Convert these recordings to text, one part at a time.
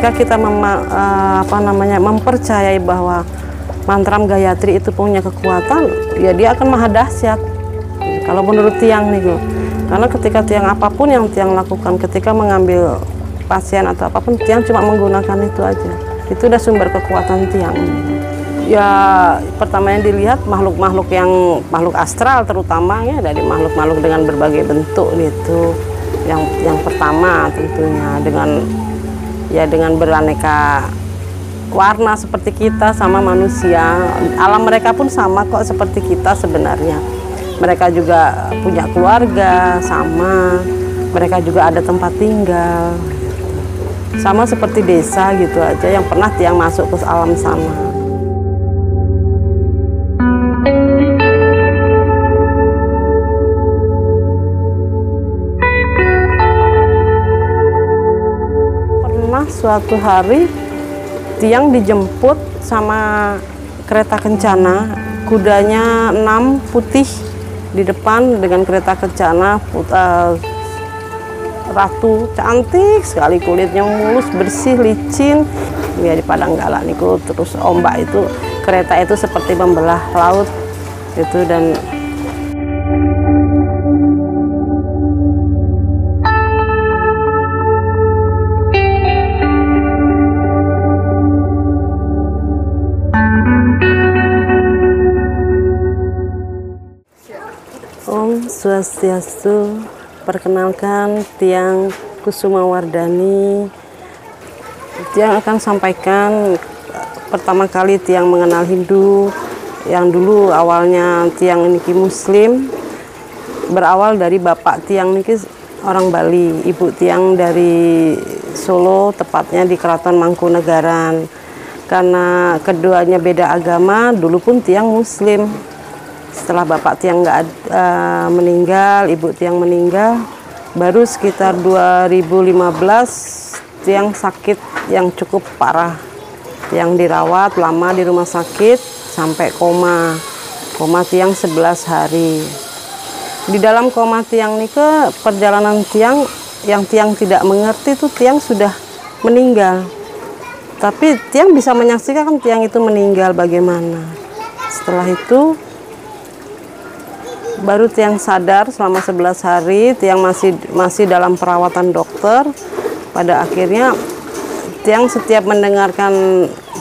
ketika kita mempercayai bahwa mantram Gayatri itu punya kekuatan, ya dia akan maha dahsyat. Kalau menurut tiang nih, karena ketika tiang apapun yang tiang lakukan, ketika mengambil pasien atau apapun, tiang cuma menggunakan itu aja. Itu udah sumber kekuatan tiang. Ya pertama yang dilihat makhluk-makhluk makhluk astral terutama ya, dari makhluk-makhluk dengan berbagai bentuk gitu. Yang pertama tentunya dengan beraneka warna seperti kita sama manusia. Alam mereka pun sama kok seperti kita sebenarnya. Mereka juga punya keluarga sama, mereka juga ada tempat tinggal. Sama seperti desa gitu aja yang pernah tiang masuk ke alam sana. Pernah suatu hari tiang dijemput sama kereta kencana, kudanya 6 putih di depan dengan kereta kencana, ratu cantik sekali, kulitnya mulus, bersih, licin ya di padang galak niku. Terus ombak itu, kereta itu seperti membelah laut itu. Dan Om Swastiastu. Perkenalkan, tiang Kusuma Wardani. Tiang akan sampaikan pertama kali tiang mengenal Hindu, yang dulu awalnya tiang niki Muslim, berawal dari bapak tiang niki orang Bali, ibu tiang dari Solo, tepatnya di Keraton Mangkunegaran. Karena keduanya beda agama, dulu pun tiang Muslim. Setelah bapak tiang meninggal, ibu tiang meninggal, baru sekitar 2015 tiang sakit yang cukup parah. Tiang dirawat lama di rumah sakit sampai koma tiang 11 hari. Di dalam koma tiang ini perjalanan tiang yang tiang tidak mengerti itu tiang sudah meninggal. Tapi tiang bisa menyaksikan tiang itu meninggal bagaimana. Setelah itu baru tiang sadar selama 11 hari, tiang masih dalam perawatan dokter. Pada akhirnya tiang setiap mendengarkan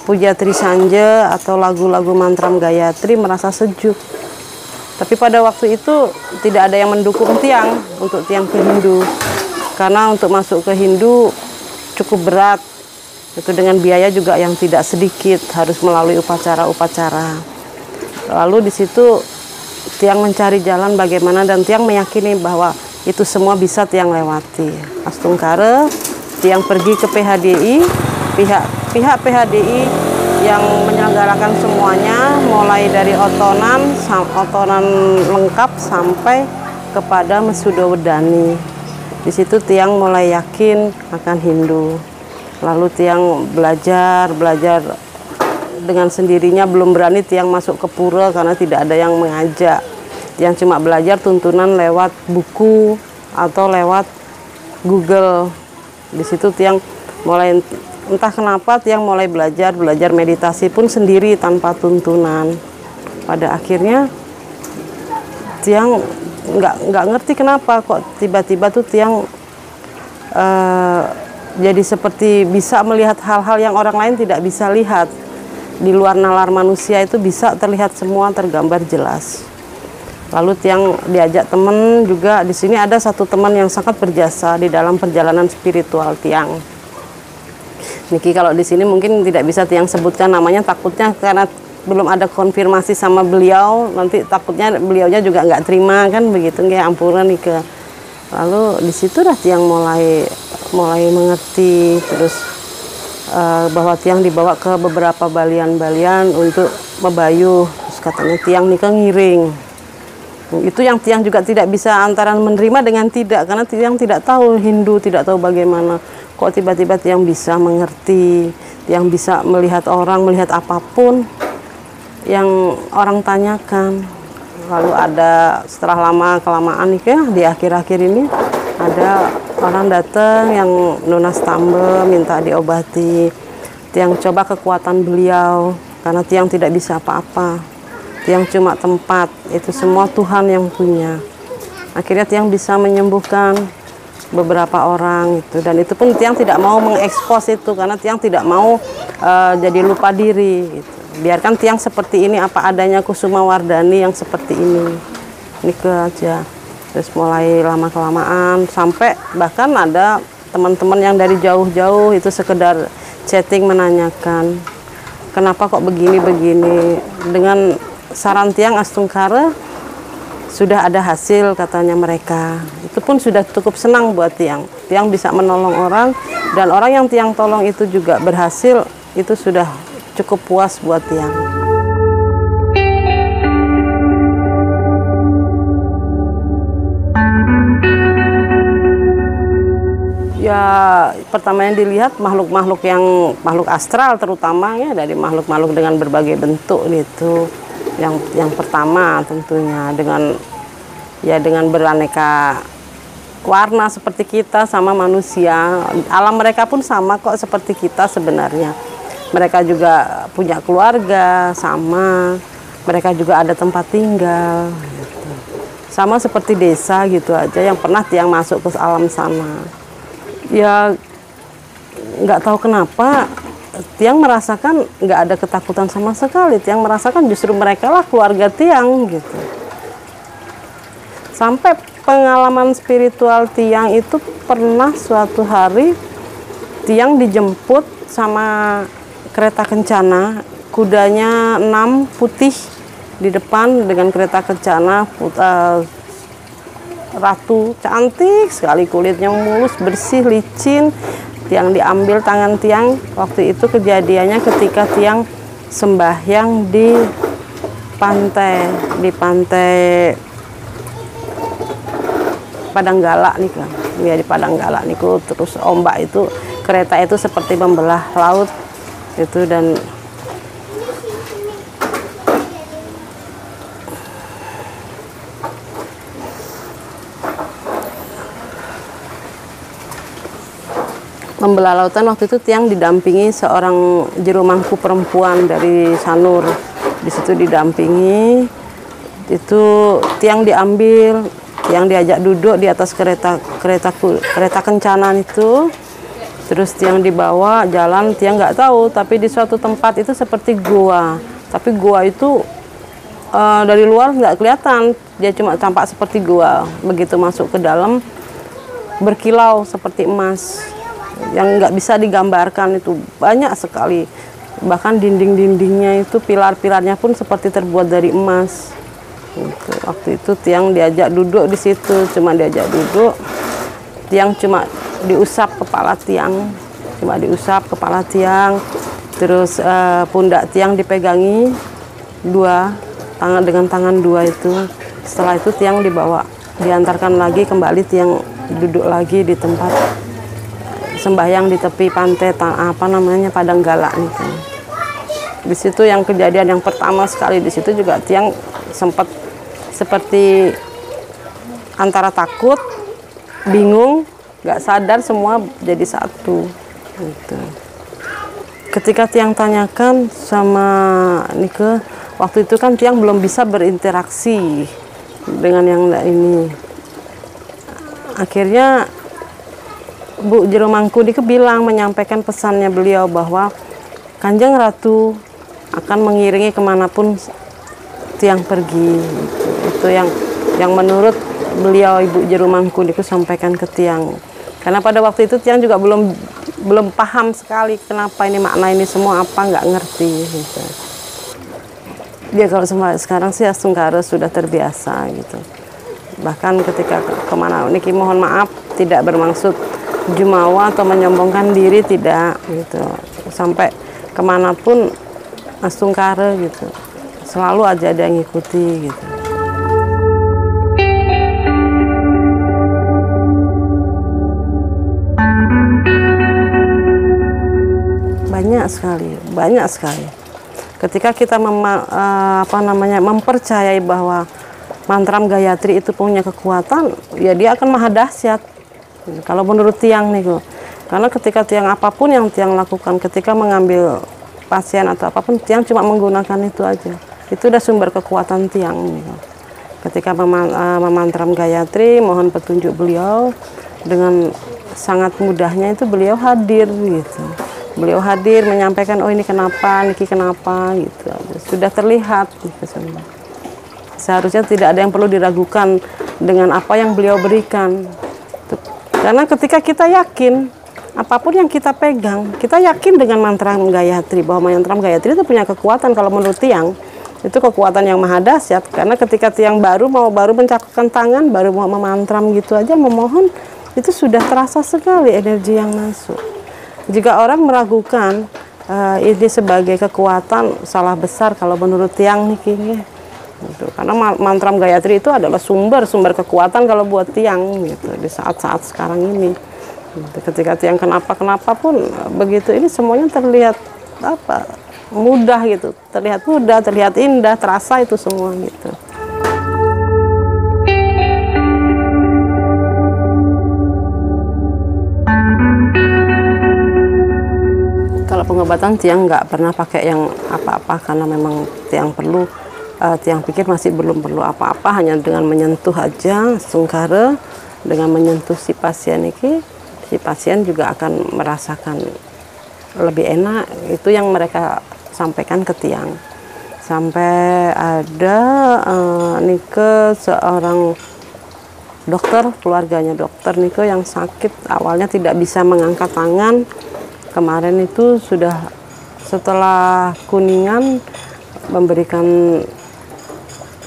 puja Trisanja atau lagu-lagu mantram Gayatri merasa sejuk. Tapi pada waktu itu tidak ada yang mendukung tiang untuk tiang ke Hindu. Karena untuk masuk ke Hindu cukup berat. Itu dengan biaya juga yang tidak sedikit, harus melalui upacara-upacara. Lalu di situ tiang mencari jalan bagaimana, dan tiang meyakini bahwa itu semua bisa tiang lewati. Astungkara, tiang pergi ke PHDI, pihak PHDI yang menyelenggarakan semuanya, mulai dari otonan lengkap sampai kepada Mesudo Wedani. Di situ tiang mulai yakin akan Hindu. Lalu tiang belajar dengan sendirinya, belum berani tiang masuk ke pura karena tidak ada yang mengajak. Tiang cuma belajar tuntunan lewat buku atau lewat Google. Di situ tiang mulai, entah kenapa tiang mulai belajar meditasi pun sendiri tanpa tuntunan. Pada akhirnya tiang nggak ngerti kenapa kok tiba-tiba tuh tiang jadi seperti bisa melihat hal-hal yang orang lain tidak bisa lihat. Di luar nalar manusia itu bisa terlihat semua, tergambar jelas. Lalu tiang diajak teman juga. Di sini ada satu teman yang sangat berjasa di dalam perjalanan spiritual tiang. Niki kalau di sini mungkin tidak bisa tiang sebutkan namanya, takutnya karena belum ada konfirmasi sama beliau, nanti takutnya beliaunya juga nggak terima kan begitu, kayak ampura nih ke. Lalu di situ dah tiang mulai mengerti, terus bahwa tiang dibawa ke beberapa balian-balian untuk mebayuh. Terus katanya tiang nikah ngiring. Itu yang tiang juga tidak bisa antara menerima dengan tidak, karena tiang tidak tahu Hindu, tidak tahu bagaimana. Kok tiba-tiba tiang bisa mengerti, tiang bisa melihat orang, melihat apapun yang orang tanyakan. Lalu ada setelah lama-kelamaan nih ya, di akhir-akhir ini ada orang datang yang nunas tambe minta diobati. Tiang coba kekuatan beliau karena tiang tidak bisa apa-apa. Tiang cuma tempat, itu semua Tuhan yang punya. Akhirnya tiang bisa menyembuhkan beberapa orang itu, dan itu pun tiang tidak mau mengekspos itu karena tiang tidak mau jadi lupa diri gitu. Biarkan tiang seperti ini apa adanya Kusuma Wardani yang seperti ini ke aja. Terus mulai lama kelamaan sampai bahkan ada teman-teman yang dari jauh-jauh itu sekedar chatting menanyakan kenapa kok begini-begini. Dengan saran tiang Astungkara sudah ada hasil katanya mereka. Itu pun sudah cukup senang buat tiang. Tiang bisa menolong orang dan orang yang tiang tolong itu juga berhasil. Itu sudah cukup puas buat tiang. Ya pertama yang dilihat makhluk-makhluk yang makhluk astral terutama ya, dari makhluk-makhluk dengan berbagai bentuk gitu. Yang pertama tentunya dengan beraneka warna seperti kita sama manusia. Alam mereka pun sama kok seperti kita sebenarnya. Mereka juga punya keluarga sama. Mereka juga ada tempat tinggal gitu. Sama seperti desa gitu aja yang pernah tiang masuk ke alam sana. Ya nggak tahu kenapa tiang merasakan nggak ada ketakutan sama sekali. Tiang merasakan justru mereka lah keluarga tiang gitu. Sampai pengalaman spiritual tiang itu pernah suatu hari tiang dijemput sama kereta kencana, kudanya 6 putih di depan dengan kereta kencana, ratu cantik sekali, kulitnya mulus bersih licin. Tiang diambil tangan tiang. Waktu itu kejadiannya ketika tiang sembahyang di pantai Padanggala nih kan, ya di Padanggala niku. Terus ombak itu, kereta itu seperti membelah laut itu, dan membelah lautan. Waktu itu tiang didampingi seorang juru mangku perempuan dari Sanur. Di situ didampingi, itu tiang diambil, tiang diajak duduk di atas kereta kencanan itu. Terus tiang dibawa jalan, tiang nggak tahu, tapi di suatu tempat itu seperti gua. Tapi gua itu dari luar nggak kelihatan, dia cuma tampak seperti gua. Begitu masuk ke dalam, berkilau seperti emas. Yang nggak bisa digambarkan, itu banyak sekali. Bahkan dinding-dindingnya itu, pilar-pilarnya pun seperti terbuat dari emas. Gitu. Waktu itu tiang diajak duduk di situ, cuma diajak duduk. Tiang cuma diusap kepala tiang, terus pundak tiang dipegangi dengan tangan dua itu. Setelah itu tiang dibawa, diantarkan lagi kembali, tiang duduk lagi di tempat sembahyang di tepi pantai Padanggala itu. Di situ yang kejadian yang pertama sekali, di situ juga tiang sempat seperti antara takut, bingung, nggak sadar, semua jadi satu gitu. Ketika tiang tanyakan sama Nike, waktu itu kan tiang belum bisa berinteraksi dengan yang ini. Akhirnya Bu Jero Mangkubumi bilang, menyampaikan pesannya beliau bahwa Kanjeng Ratu akan mengiringi kemanapun tiang pergi. Itu yang menurut beliau, Ibu Jero Mangkubumi sampaikan ke tiang. Karena pada waktu itu tiang juga belum paham sekali kenapa ini, makna ini semua apa, nggak ngerti gitu. Dia kalau sekarang sih Astungkara sudah terbiasa gitu. Bahkan ketika kemana Niki, mohon maaf, tidak bermaksud jumawa atau menyombongkan diri, tidak gitu. Sampai kemanapun Astungkara gitu, selalu aja ada yang ngikuti gitu. Banyak sekali. Ketika kita mempercayai bahwa mantram Gayatri itu punya kekuatan, ya dia akan maha dahsyat Kalau menurut tiang nih kok, karena ketika tiang apapun yang tiang lakukan, ketika mengambil pasien atau apapun, tiang cuma menggunakan itu aja. Itu udah sumber kekuatan tiang nih kok. Ketika memantram Gayatri, mohon petunjuk beliau, dengan sangat mudahnya itu beliau hadir gitu. Beliau hadir menyampaikan, oh ini kenapa, niki kenapa gitu. Sudah terlihat gitu. Seharusnya tidak ada yang perlu diragukan dengan apa yang beliau berikan. Karena ketika kita yakin, apapun yang kita pegang, kita yakin dengan mantra Gayatri, bahwa mantra Gayatri itu punya kekuatan. Kalau menurut tiang, itu kekuatan yang maha dahsyat. Karena ketika tiang baru mencakupkan tangan, baru mau memantram gitu aja, memohon, itu sudah terasa sekali energi yang masuk. Jika orang meragukan ini sebagai kekuatan, salah besar kalau menurut tiang nih kayaknya. Gitu. Karena mantra Gayatri itu adalah sumber kekuatan kalau buat tiang gitu di saat-saat sekarang ini. Gitu. Ketika tiang kenapa pun begitu, ini semuanya terlihat mudah gitu, terlihat mudah, terlihat indah, terasa itu semua gitu. Kalau pengobatan tiang nggak pernah pakai yang apa-apa, karena memang tiang perlu, tiang pikir masih belum perlu apa-apa, hanya dengan menyentuh aja Sungkara, dengan menyentuh si pasien ini, si pasien juga akan merasakan lebih enak. Itu yang mereka sampaikan ke tiang. Sampai ada Nike seorang dokter, keluarganya dokter Nike yang sakit, awalnya tidak bisa mengangkat tangan. Kemarin itu sudah setelah Kuningan memberikan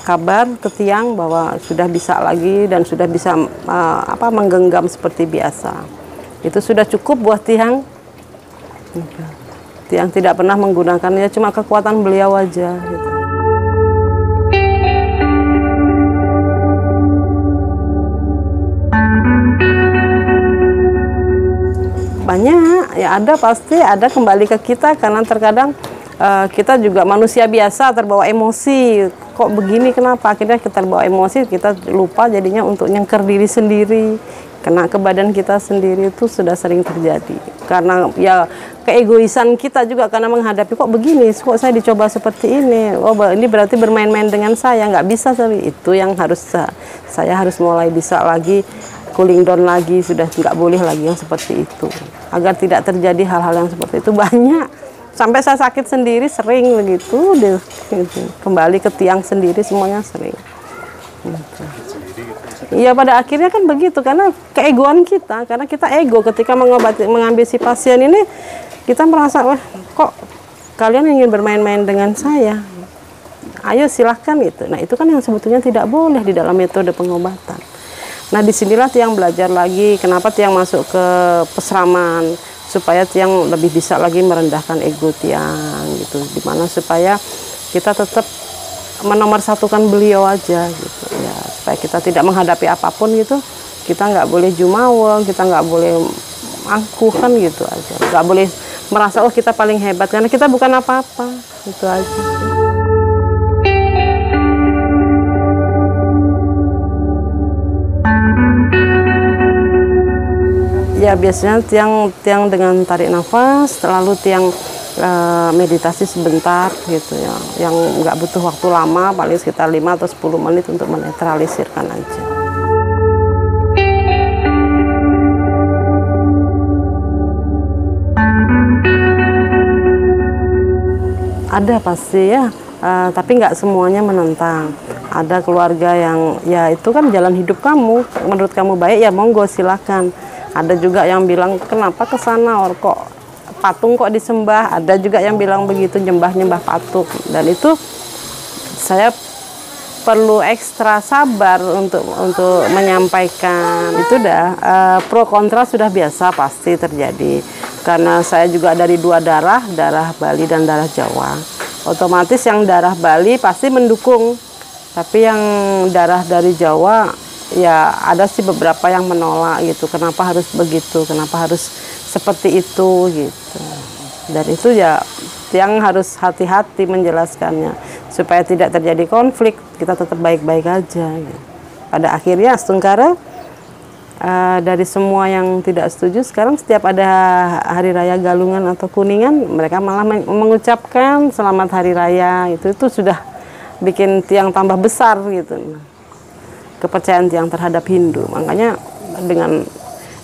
kabar ke tiang bahwa sudah bisa lagi dan sudah bisa menggenggam seperti biasa. Itu sudah cukup buat tiang. Tiang tidak pernah menggunakannya, cuma kekuatan beliau aja gitu. Banyak ya, ada, pasti ada kembali ke kita, karena terkadang kita juga manusia biasa terbawa emosi, kok begini kenapa, akhirnya kita terbawa emosi, kita lupa jadinya untuk nyengker diri sendiri, kena ke badan kita sendiri. Itu sudah sering terjadi karena ya keegoisan kita juga, karena menghadapi kok begini, kok saya dicoba seperti ini, oh ini berarti bermain-main dengan saya, nggak bisa. Tapi itu yang harus saya harus mulai bisa lagi, cooling down lagi, sudah nggak boleh lagi yang seperti itu, agar tidak terjadi hal-hal yang seperti itu. Banyak, sampai saya sakit sendiri sering begitu, gitu. Kembali ke tiang sendiri semuanya sering. Iya, pada akhirnya kan begitu, karena keegoan kita, karena kita ego ketika mengambil si pasien ini, kita merasa, wah kok kalian ingin bermain-main dengan saya, ayo silahkan gitu. Nah itu kan yang sebetulnya tidak boleh di dalam metode pengobatan. Nah disinilah tiang belajar lagi, kenapa tiang masuk ke pesraman, supaya tiang lebih bisa lagi merendahkan ego tiang gitu, dimana supaya kita tetap menomorsatukan beliau aja gitu ya, supaya kita tidak menghadapi apapun gitu, kita nggak boleh jumawa, kita nggak boleh angkuh kan gitu aja, nggak boleh merasa oh kita paling hebat, karena kita bukan apa-apa, itu aja. Ya biasanya tiang dengan tarik nafas, lalu tiang meditasi sebentar gitu ya, yang nggak butuh waktu lama, paling sekitar 5 atau 10 menit untuk menetralisirkan aja. Ada pasti ya, tapi nggak semuanya menentang. Ada keluarga yang ya itu kan jalan hidup kamu, menurut kamu baik ya monggo silakan. Ada juga yang bilang kenapa ke sana, kok patung kok disembah. Ada juga yang bilang begitu, nyembah patung. Dan itu saya perlu ekstra sabar untuk menyampaikan. Itu pro kontra sudah biasa pasti terjadi. Karena saya juga dari dua darah Bali dan darah Jawa. Otomatis yang darah Bali pasti mendukung. Tapi yang darah dari Jawa ya ada sih beberapa yang menolak gitu, kenapa harus begitu, kenapa harus seperti itu gitu. Dan itu ya yang harus hati-hati menjelaskannya supaya tidak terjadi konflik, kita tetap baik-baik aja gitu. Pada akhirnya Sungkara dari semua yang tidak setuju, sekarang setiap ada hari raya Galungan atau Kuningan, mereka malah mengucapkan selamat hari raya. Itu sudah bikin tiang tambah besar gitu, kepercayaan tiang terhadap Hindu. Makanya dengan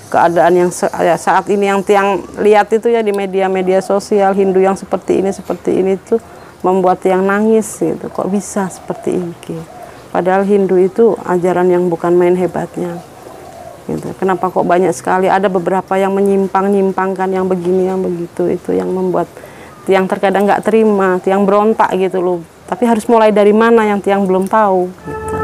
keadaan yang saat ini yang tiang lihat itu ya di media-media sosial, Hindu yang seperti ini tuh membuat tiang nangis gitu. Kok bisa seperti ini gitu. Padahal Hindu itu ajaran yang bukan main hebatnya gitu. Kenapa kok banyak sekali, ada beberapa yang menyimpang-nyimpangkan, yang begini, yang begitu, itu yang membuat tiang terkadang nggak terima, tiang berontak gitu loh. Tapi harus mulai dari mana yang tiang belum tahu gitu.